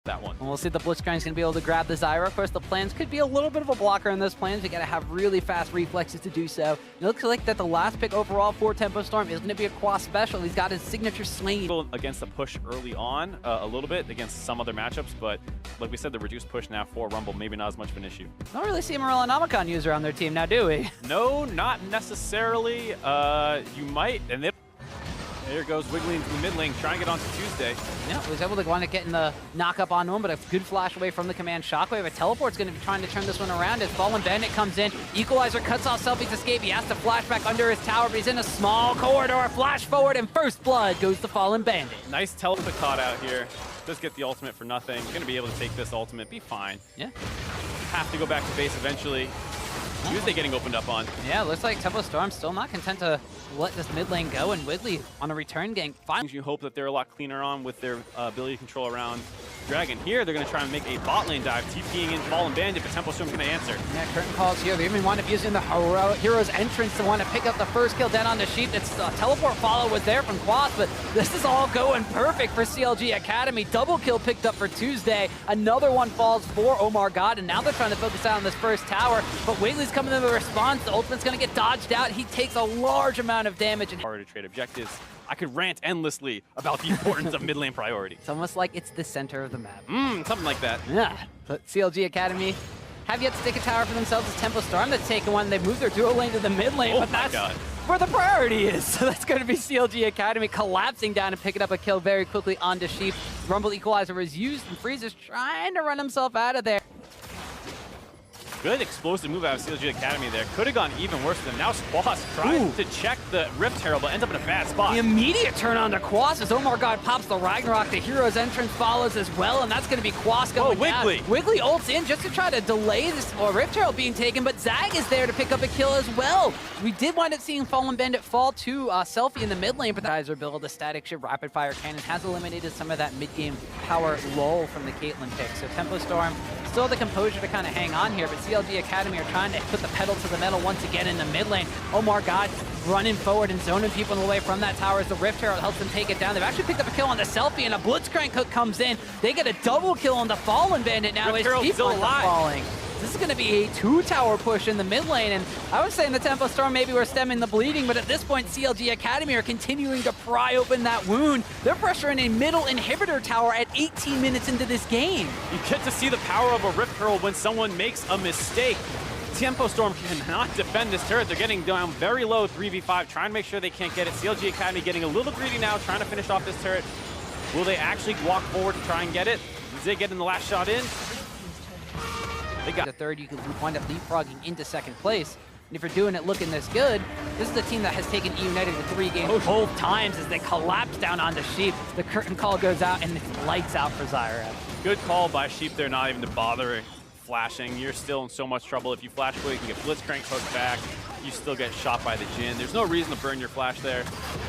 that one. And we'll see if the Blitzcrank's going to be able to grab the Zyra. Of course, the plans could be a little bit of a blocker in this plans. You got to have really fast reflexes to do so. It looks like that the last pick overall for Tempo Storm is going to be a Quas special. He's got his signature Slain. Against the push early on, a little bit against some other matchups, but like we said, the reduced push now for Rumble, maybe not as much of an issue. Don't really see a Morella Namicon user on their team now, do we? No, not necessarily. You might, and then there goes Wiggly into the mid lane, trying to get onto Tuesday. Yeah, was able to go on to get in the knock-up onto him, but a good flash away from the command shockwave. A teleport's going to be trying to turn this one around as Fallen Bandit comes in. Equalizer cuts off Selfie's escape. He has to flash back under his tower, but he's in a small corridor. Flash forward, and first blood goes to Fallen Bandit. Nice teleport caught out here. Just get the ultimate for nothing. Going to be able to take this ultimate, be fine. Yeah. Have to go back to base eventually. Tuesday getting opened up on. Yeah, looks like Tempo Storm still not content to let this mid lane go, and Wiggly on a return gang. You hope that they're a lot cleaner on with their ability to control around Dragon. Here, they're going to try and make a bot lane dive, TPing in Fallen Bandit, but Tempo Storm's going to answer. Yeah, curtain calls here. They even wind up using the hero's entrance to want to pick up the first kill down on the Sheep. It's teleport follow was there from Quas, but this is all going perfect for CLG Academy. Double kill picked up for Tuesday. Another one falls for Omar God, and now they're trying to focus out on this first tower, but Wiggly's coming in with a response. The ultimate's going to get dodged out. He takes a large amount of damage. And hard to trade objectives. I could rant endlessly about the importance of mid lane priority. It's almost like it's the center of the map. Something like that. Yeah, but CLG Academy have yet to take a tower for themselves. As Tempo Storm that's taken one. They've moved their duo lane to the mid lane, Oh but my that's God. where the priority is. So that's going to be CLG Academy collapsing down and picking up a kill very quickly onto Sheep. Rumble Equalizer was used, and Freeze's trying to run himself out of there. Good explosive move out of CLG Academy there. Could have gone even worse than now. Quas trying to check the Rift Herald, but ends up in a bad spot. The immediate turn on to Quas as Omar God pops the Ragnarok. The hero's entrance follows as well, and that's going to be Quas going Wiggly. down. Wiggly ults in just to try to delay this Rift Herald being taken, but Zag is there to pick up a kill as well. We did wind up seeing Fallen Bandit fall to Selfie in the mid lane, but the guys are built a static ship rapid fire cannon has eliminated some of that mid game power lull from the Caitlyn pick. So Tempo Storm still the composure to kind of hang on here, but CLG Academy are trying to put the pedal to the metal once again in the mid lane. Omar God running forward and zoning people away from that tower as the Rift Herald helps them take it down. They've actually picked up a kill on the Selfie, and a Blitzcrank hook comes in. They get a double kill on the Fallen Bandit now. Rift Herald's still alive. Falling. This is going to be a two-tower push in the mid lane, and I was saying the Tempo Storm maybe we're stemming the bleeding, but at this point, CLG Academy are continuing to pry open that wound. They're pressuring a middle inhibitor tower at 18 minutes into this game. You get to see the power of a Rift Herald when someone makes a mistake. Tempo Storm cannot defend this turret. They're getting down very low, 3v5, trying to make sure they can't get it. CLG Academy getting a little greedy now, trying to finish off this turret. Will they actually walk forward and try and get it? Is they getting the last shot in? They got the third, you could wind up leapfrogging into second place. And if you're doing it looking this good, this is a team that has taken E United to 3 games both times as they collapse down onto Sheep. The curtain call goes out, and it's lights out for Zyra. Good call by Sheep there, not even to bother flashing. You're still in so much trouble. If you flash quick, you can get Blitzcrank hooked back. You still get shot by the Jhin. There's no reason to burn your flash there.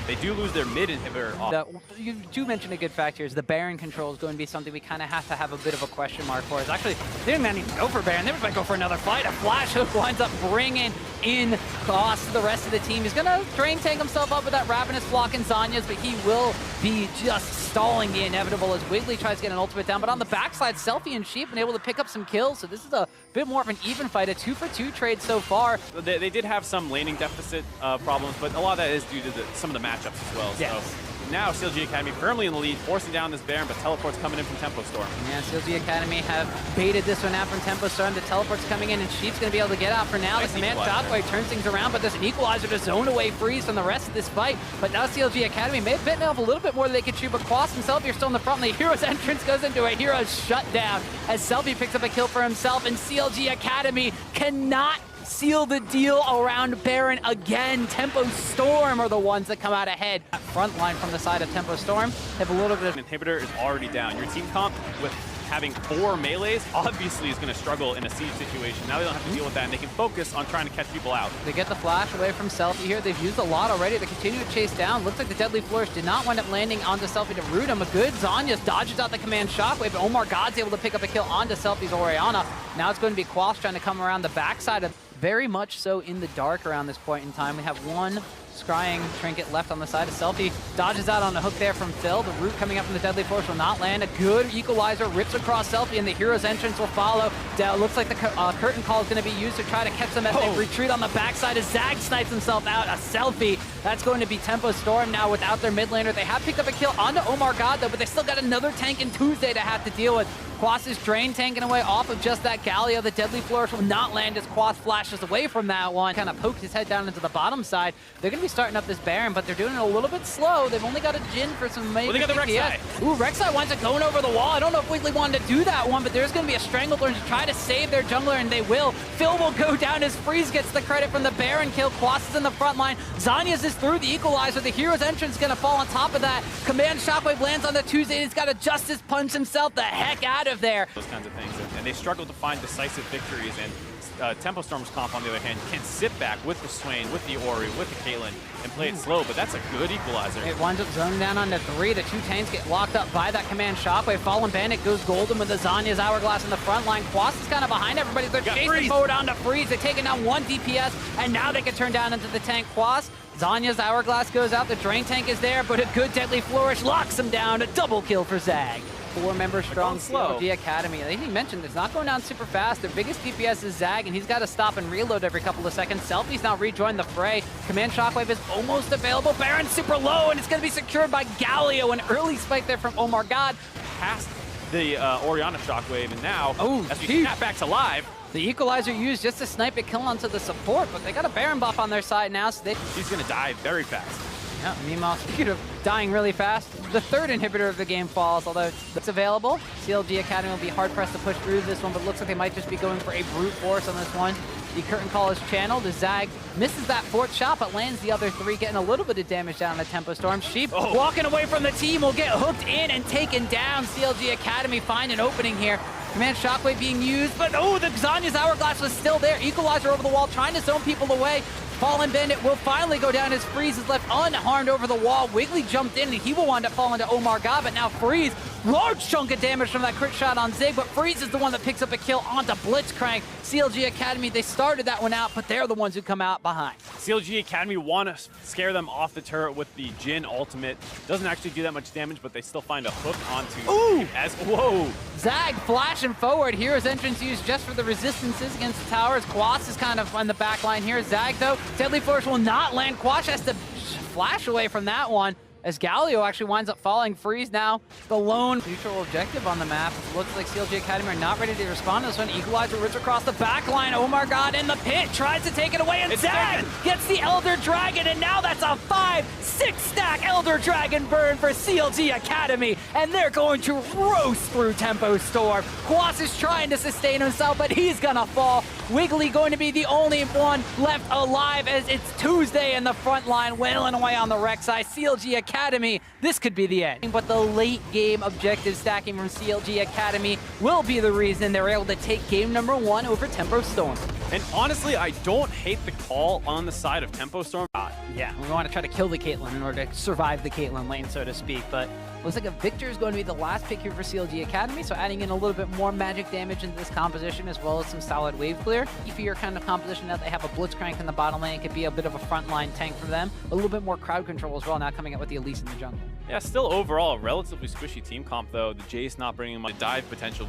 They do lose their mid inhibitor off. You do mention a good fact here is the Baron control is going to be something we kind of have to have a bit of a question mark for. It's actually, they didn't even go for Baron. They were going to go for another fight. A flash hook winds up bringing in Goss to the rest of the team. He's going to drain tank himself up with that Ravenous Flock and Zanya's, but he will be just stalling the inevitable as Wiggly tries to get an ultimate down. But on the backside, Selfie and Sheep been able to pick up some kills. So this is a bit more of an even fight, a 2-for-2 trade so far. They did have some laning deficit problems, but a lot of that is due to some of the matchups as well. Yes. So now CLG Academy firmly in the lead, forcing down this Baron, but teleport's coming in from Tempo Storm. Yeah, CLG Academy have baited this one out from Tempo Storm. The teleport's coming in, and Sheep's going to be able to get out for now. Nice The command shockwave turns things around, but there's an equalizer to zone away Freeze from the rest of this fight. But now CLG Academy may have bitten off a little bit more than they could chew, but Quas himself here still in the front. The hero's entrance goes into a hero's shutdown as Selfie picks up a kill for himself, and CLG Academy cannot seal the deal around Baron again. Tempo Storm are the ones that come out ahead. That front line from the side of Tempo Storm have a little bit of... Inhibitor is already down. Your team comp with having 4 melees obviously is going to struggle in a siege situation. Now they don't have to deal with that, and they can focus on trying to catch people out. They get the flash away from Selfie here. They've used a lot already to continue to chase down. Looks like the Deadly Flourish did not wind up landing onto Selfie to root him. A good Zanya's dodges out the command shockwave, but Omar God's able to pick up a kill onto Selfie's Orianna. Now it's going to be Quas trying to come around the backside of very much so in the dark around this point in time. We have one scrying trinket left on the side of Selfie. Dodges out on a hook there from Phil. The root coming up from the Deadly Force will not land. A good equalizer rips across Selfie, and the hero's entrance will follow. Looks like the curtain call is going to be used to try to catch them as they retreat on the backside as Zag snipes himself out. A Selfie. That's going to be Tempo Storm now without their mid laner. They have picked up a kill onto Omar God, though, but they still got another tank in Tuesday to have to deal with. Quas' Drain tanking away off of just that Galio. The Deadly Flourish will not land as Quas flashes away from that one. Kind of poked his head down into the bottom side. They're going to be starting up this Baron, but they're doing it a little bit slow. They've only got a Jhin for some major they got the DPS. Rek'Sai. Ooh, Rek'Sai winds up going over the wall. I don't know if Wiggly wanted to do that one, but there's going to be a Stranglethorn to try to save their jungler, and they will. Phil will go down as Freeze gets the credit from the Baron kill. Quas is in the front line. Zanyas is through the equalizer. The hero's entrance is going to fall on top of that. Command Shockwave lands on the Tuesday. He's got to Justice punch himself the heck out of there. Those kinds of things, and they struggle to find decisive victories, and Tempo Storm's comp, on the other hand, can sit back with the Swain, with the Ori, with the Caitlyn, and play it slow, but that's a good equalizer. It winds up zoning down onto 3. The 2 tanks get locked up by that Command Shockwave. Fallen Bandit goes golden with the Zanya's Hourglass in the front line. Quas is kind of behind everybody. They're chasing forward onto Freeze. They're taking down 1 DPS, and now they can turn down into the tank. Quas, Zanya's Hourglass goes out. The Drain tank is there, but a good Deadly Flourish locks him down. A double kill for Zag. 4-member strong CLG Academy. They didn't mention it's not going down super fast. Their biggest DPS is Zag, and he's got to stop and reload every couple of seconds. Selfie's now rejoined the fray. Command Shockwave is almost available. Baron's super low, and it's going to be secured by Galio. An early spike there from Omar God. Past the Orianna Shockwave, and now, as we snap back to live, the equalizer used just to snipe a kill onto the support, but they got a Baron buff on their side now, so he's going to die very fast. Yeah, meanwhile, speaking of dying really fast, the 3rd inhibitor of the game falls, although it's available. CLG Academy will be hard-pressed to push through this one, but it looks like they might just be going for a brute force on this one. The curtain call is channeled as Zag misses that 4th shot, but lands the other 3, getting a little bit of damage down on the Tempo Storm. Sheep walking away from the team will get hooked in and taken down. CLG Academy find an opening here. Command Shockwave being used, but the Zanya's Hourglass was still there. Equalizer over the wall, trying to zone people away. Fallen Bandit will finally go down as Freeze is left unharmed over the wall. Wiggly jumped in, and he will wind up falling to Omar God, but now Freeze, large chunk of damage from that crit shot on Zig, but Freeze is the one that picks up a kill onto Blitzcrank. CLG Academy, they started that one out, but they're the ones who come out behind. CLG Academy want to scare them off the turret with the Jhin ultimate. Doesn't actually do that much damage, but they still find a hook onto Zag flashing forward. Here's entrance used just for the resistances against the towers. Quas is kind of on the back line here. Zag, though, Deadly Force will not land. Quas has to flash away from that one as Galio actually winds up falling. Freeze now the lone neutral objective on the map. It looks like CLG Academy are not ready to respond to this one. Equalizer rips across the back line. Omar God in the pit tries to take it away, and Zag gets the Elder Dragon, and now that's a 5-6 stack Elder Dragon burn for CLG Academy, and they're going to roast through Tempo Storm. Quas is trying to sustain himself, but he's gonna fall. Wiggly going to be the only one left alive as it's Tuesday in the front line, wailing away on the Rek'Sai. CLG Academy, this could be the end. But the late game objective stacking from CLG Academy will be the reason they're able to take game number 1 over Tempo Storm. And honestly, I don't hate the call on the side of Tempo Storm. Yeah, we want to try to kill the Caitlyn in order to survive the Caitlyn lane, so to speak, but looks like a Victor is going to be the last pick here for CLG Academy, so adding in a little bit more magic damage into this composition as well as some solid wave clear. If you're kind of composition that they have a Blitzcrank in the bottom lane, it could be a bit of a frontline tank for them. A little bit more crowd control as well, now coming out with the Elise in the jungle. Yeah, still overall a relatively squishy team comp, though. The Jace not bringing much dive potential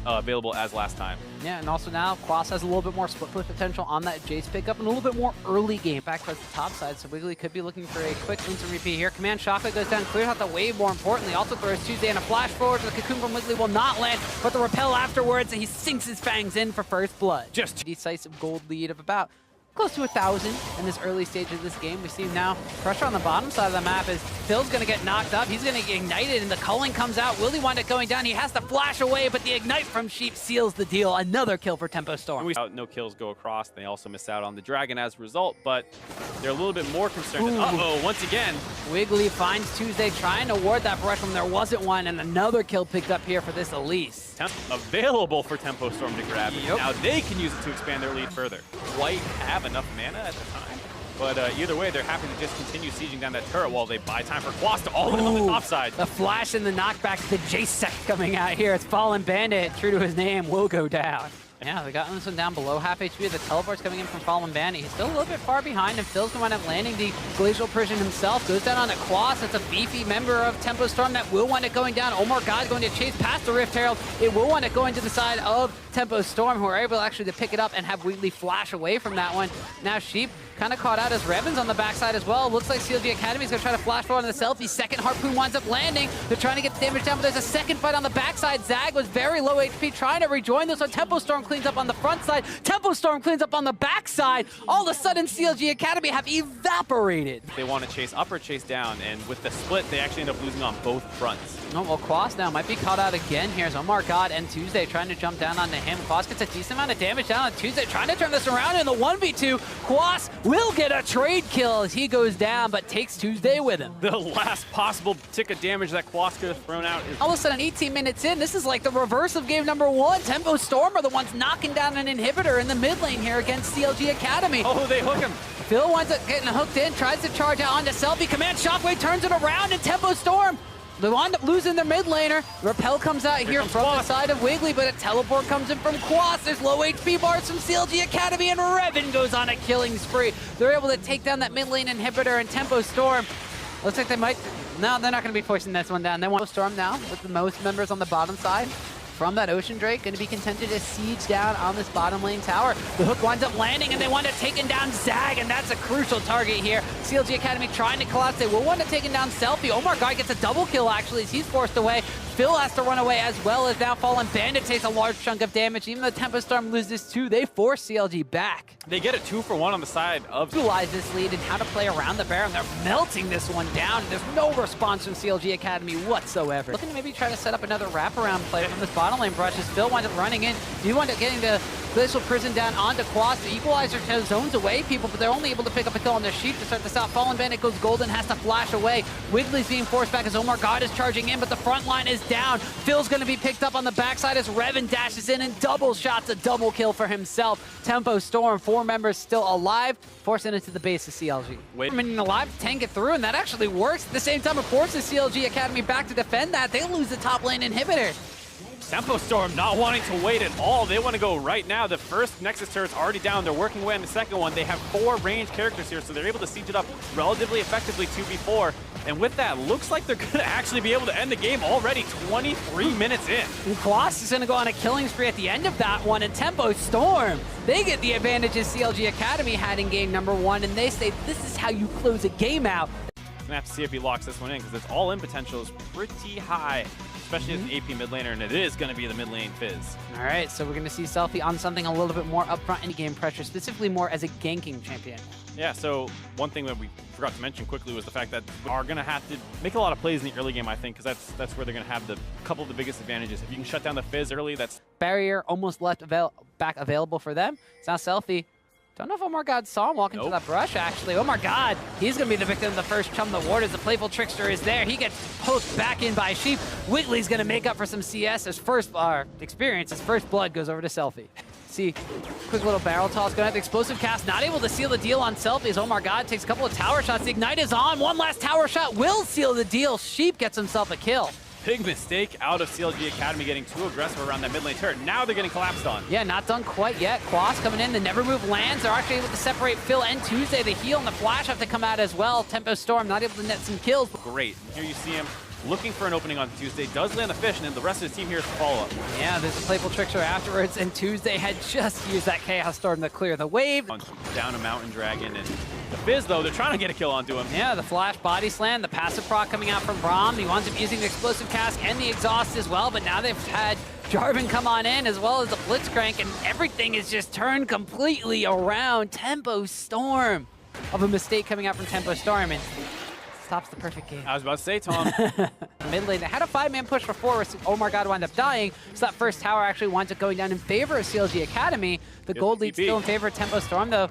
available as last time. Yeah, and also now Quas has a little bit more split push potential on that Jace pickup and a little bit more early game back towards the top side, so Wiggly could be looking for a quick instant repeat here. Command Shockwave goes down, clears out the wave, more importantly, also throws Tuesday and a flash forward. The cocoon from Wiggly will not land, but the repel afterwards, and he sinks his fangs in for first blood. Just a decisive gold lead of about close to 1,000 in this early stage of this game. We see now pressure on the bottom side of the map as Phil's going to get knocked up. He's going to get ignited, and the culling comes out. Will he wind up going down? He has to flash away, but the ignite from Sheep seals the deal. Another kill for Tempo Storm. No kills go across. They also miss out on the Dragon as a result, but they're a little bit more concerned. Uh-oh, once again. Wiggly finds Tuesday trying to ward that brush when there wasn't one, and another kill picked up here for this Elise. Available for Tempo Storm to grab. Now they can use it to expand their lead further. White have enough mana at the time, but either way, they're happy to just continue sieging down that turret while they buy time for Quas to all in on the top side. The flash and the knockback, the Jace sec coming out here. It's Fallen Bandit, true to his name, will go down. Yeah, they got this one down below half HP. The teleport's coming in from Fallen Bandit. He's still a little bit far behind, and Phil's going to wind up landing the Glacial Prison himself. Goes down on a Quas. That's a beefy member of Tempo Storm that will wind up going down. Omar God going to chase past the Rift Herald. It will wind up going to the side of Tempo Storm, who are able actually to pick it up and have Wheatley flash away from that one. Now Sheep kind of caught out as Revan's on the backside as well. Looks like CLG Academy is going to try to flash forward on the selfie. Second Harpoon winds up landing. They're trying to get the damage down, but there's a second fight on the backside. Zag was very low HP, trying to rejoin this one. Tempo Storm cleans up on the front side. Tempo Storm cleans up on the backside. All of a sudden, CLG Academy have evaporated. They want to chase up or chase down, and with the split, they actually end up losing on both fronts. Oh, well, Quas now might be caught out again. Here's Omar God and Tuesday trying to jump down onto him. Quas gets a decent amount of damage down on Tuesday, trying to turn this around in the 1v2. Quas will get a trade kill as he goes down, but takes Tuesday with him. The last possible tick of damage that Quas could have thrown out is... All of a sudden, 18 minutes in, this is like the reverse of game number 1. Tempo Storm are the ones knocking down an inhibitor in the mid lane here against CLG Academy. Oh, they hook him. Phil winds up getting hooked in, tries to charge out onto Selfie. Command Shockwave turns it around, and Tempo Storm, they wind up losing their mid laner. Repel comes out here from the side of Wiggly, but a teleport comes in from Quas. There's low HP bars from CLG Academy, and Revan goes on a killing spree. They're able to take down that mid lane inhibitor and Tempo Storm. Looks like they might... No, they're not going to be pushing this one down. They want Storm now with the most members on the bottom side. From that Ocean Drake, going to be contented to siege down on this bottom lane tower. The hook winds up landing, and they wind up taking down Zag, and that's a crucial target here. CLG Academy trying to collapse. They will wind up taking down Selfie. Omar God gets a double kill, actually, as he's forced away. Phil has to run away, as well as now Fallen Bandit takes a large chunk of damage. Even though Tempo Storm loses 2, they force CLG back. They get a 2-for-1 on the side of... Utilize this lead and how to play around the Baron. They're melting this one down. There's no response from CLG Academy whatsoever. Looking to maybe try to set up another wraparound play from this bottom lane brush as Phil winds up running in. You wind up getting the Glacial Prison down onto Quas. The Equalizer zones away people, but they're only able to pick up a kill on their Sheep to start this out. Fallen Bandit goes golden, has to flash away. Wiggly's being forced back as Omar God is charging in, but the front line is down. Phil's going to be picked up on the backside as Revan dashes in and double shots, a double kill for himself. Tempo Storm, 4 members still alive, forcing into the base of CLG. Remaining alive to tank it through, and that actually works. At the same time, it forces CLG Academy back to defend that. They lose the top lane inhibitor. Tempo Storm not wanting to wait at all. They want to go right now. The first Nexus turret's already down. They're working away on the second one. They have 4 ranged characters here, so they're able to siege it up relatively effectively 2v4. And with that, looks like they're going to actually be able to end the game already 23 minutes in. And Quas is going to go on a killing spree at the end of that one, and Tempo Storm, they get the advantages CLG Academy had in game number 1, and they say this is how you close a game out. Gonna have to see if he locks this one in, because its all-in potential is pretty high, especially as an AP mid laner, and it is going to be the mid lane Fizz. All right, so we're going to see Selfie on something a little bit more upfront in game pressure, specifically more as a ganking champion. Yeah, so one thing that we forgot to mention quickly was the fact that we are going to have to make a lot of plays in the early game, I think, because that's where they're going to have the couple of the biggest advantages. If you can shut down the Fizz early, that's... Barrier almost left back available for them. It's now Selfie. Don't know if Omar God saw him walking to that brush, actually. Omar God, he's going to be the victim of the first chum. The ward as the Playful Trickster is there. He gets poked back in by Sheep. Wiggly's going to make up for some CS. His first experience, his first blood goes over to Selfie. See, quick little barrel toss going at the explosive cast. Not able to seal the deal on Selfie as Omar God takes a couple of tower shots. The Ignite is on. One last tower shot will seal the deal. Sheep gets himself a kill. Big mistake out of CLG Academy getting too aggressive around that mid lane turret. Now they're getting collapsed on. Yeah, not done quite yet. Quas coming in, the Never Move lands. They're actually able to separate Phil and Tuesday. The heal and the flash have to come out as well. Tempo Storm not able to net some kills. Great. Here you see him looking for an opening on Tuesday. Does land the fish, and then the rest of his team here is to follow up. Yeah, there's a Playful Trickster afterwards, and Tuesday had just used that Chaos Storm to clear the wave. Down a Mountain Dragon, and the Fizz, though, they're trying to get a kill onto him. Yeah, the flash body slam, the passive proc coming out from Braum. He winds up using the explosive cask and the exhaust as well, but now they've had Jarvan come on in as well as the Blitzcrank, and everything is just turned completely around. Tempo Storm of a mistake coming out from Tempo Storm, and stops the perfect game. I was about to say, Tom. Mid lane, they had a 5-man push for 4, Omar God wound up dying, so that first tower actually winds up going down in favor of CLG Academy. The gold lead's still in favor of Tempo Storm, though.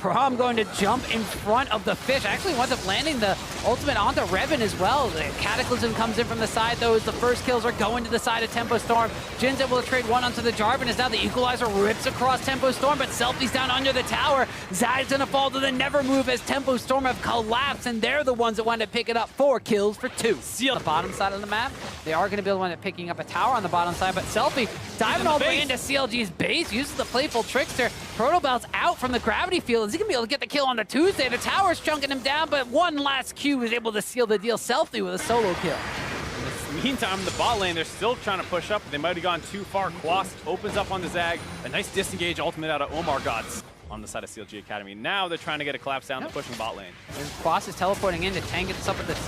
Braum going to jump in front of the fish. Actually winds up landing the ultimate onto Revan as well. The Cataclysm comes in from the side, though, as the first kills are going to the side of Tempo Storm. Jin's able to trade one onto the Jarvan, as now the Equalizer rips across Tempo Storm, but Selfie's down under the tower. Zag's gonna fall to the Never Move as Tempo Storm have collapsed, and they're the ones that wind up picking up 4 kills for 2. On the bottom side of the map, they are gonna be the one that picking up a tower on the bottom side, but Selfie diving all the way into CLG's base, uses the Playful Trickster. Protobelt's out from the gravity field. Is he gonna be able to get the kill on the Tuesday? The tower's chunking him down, but one last Q is able to seal the deal. Selfie with a solo kill. In the meantime, the bot lane, they're still trying to push up. They might have gone too far. Quast opens up on the Zag. A nice disengage ultimate out of Omar Gods on the side of CLG Academy. Now they're trying to get a collapse down, they're pushing bot lane. And Quast is teleporting in to tank this up with this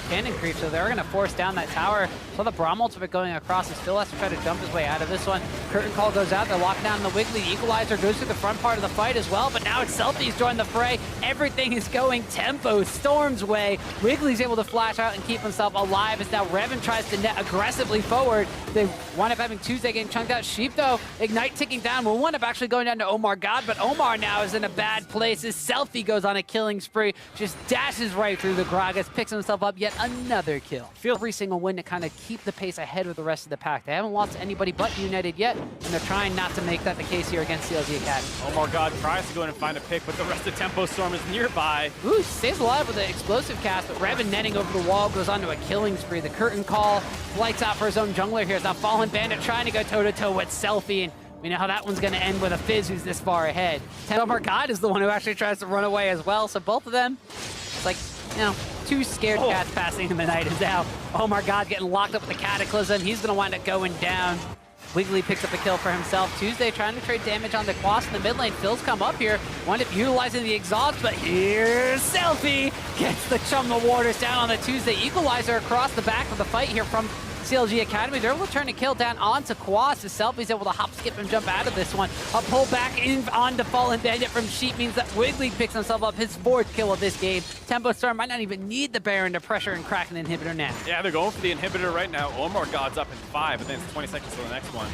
cannon creep, so they're going to force down that tower. So the Braum ultimate going across, he still has to try to jump his way out of this one. Curtain Call goes out, they're locked down in the Wiggly. The Equalizer goes through the front part of the fight as well, but now it's Selfie's joined the fray. Everything is going Tempo Storm's way. Wiggly's able to flash out and keep himself alive as now Revan tries to net aggressively forward. They wind up having Tuesday getting chunked out. Sheep, though, Ignite ticking down. We'll wind up actually going down to Omar God, but Omar now is in a bad place as Selfie goes on a killing spree, just dashes right through the Gragas, picks himself up yet another kill. Feel every single win to kind of keep the pace ahead of the rest of the pack. They haven't lost to anybody but United yet, and they're trying not to make that the case here against CLG Academy. Omar God tries to go in and find a pick, but the rest of Tempo Storm is nearby. Ooh, stays alive with an explosive cast, but Revan netting over the wall goes onto a killing spree. The Curtain Call flights out for his own jungler here. It's now Fallen Bandit trying to go toe-to-toe with Selfie, and we know how that one's going to end with a Fizz who's this far ahead. Omar God is the one who actually tries to run away as well, so both of them, it's like, you know, 2 scared cats passing in the night is now Omar God getting locked up with the Cataclysm. He's going to wind up going down. Wiggly picks up a kill for himself. Tuesday trying to trade damage on the Quast in the mid lane. Phil's come up here, wind up utilizing the exhaust, but here's Selfie. Gets the Chum the Waters down on the Tuesday. Equalizer across the back of the fight here from CLG Academy. They're able to turn a kill down onto Quast as Selfie's able to hop, skip, and jump out of this one. A pull back in onto Fallen Bandit from Sheep means that Wiggly picks himself up his 4th kill of this game. Tempo Storm might not even need the Baron to pressure and crack an inhibitor now. Yeah, they're going for the inhibitor right now. Omar God's up in 5, and then it's 20 seconds to the next one.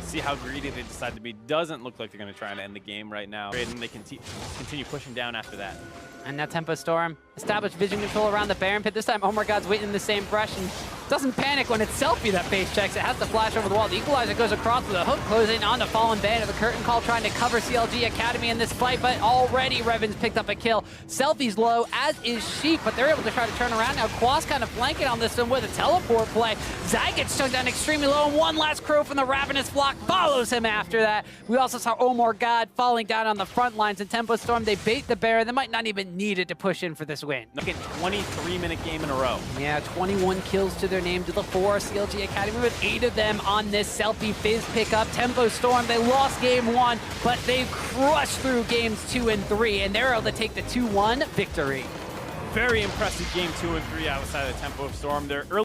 See how greedy they decide to be. Doesn't look like they're going to try and end the game right now. And they continue pushing down after that. And now Tempo Storm established vision control around the Baron pit. This time Omar God's waiting in the same brush and doesn't panic when it's Selfie that face checks. It has to flash over the wall. The Equalizer goes across with a hook, closing on the Fallen Bandit. The Curtain Call trying to cover CLG Academy in this fight, but already Revan's picked up a kill. Selfie's low, as is Sheep, but they're able to try to turn around. Now Quast kind of flanking on this one with a teleport play. Zag gets chunked down extremely low, and one last crow from the Ravenous flock follows him after that. We also saw Omar God falling down on the front lines, and Tempo Storm, they bait the Baron. They might not even need it to push in for this win. Look at 23-minute game in a row. Yeah, 21 kills to their name, to the 4. CLG Academy with 8 of them on this Selfie Fizz pickup. Tempo Storm, they lost game 1, but they crushed through games 2 and 3, and they're able to take the 2-1 victory. Very impressive game 2 and 3 outside of Tempo Storm. Their early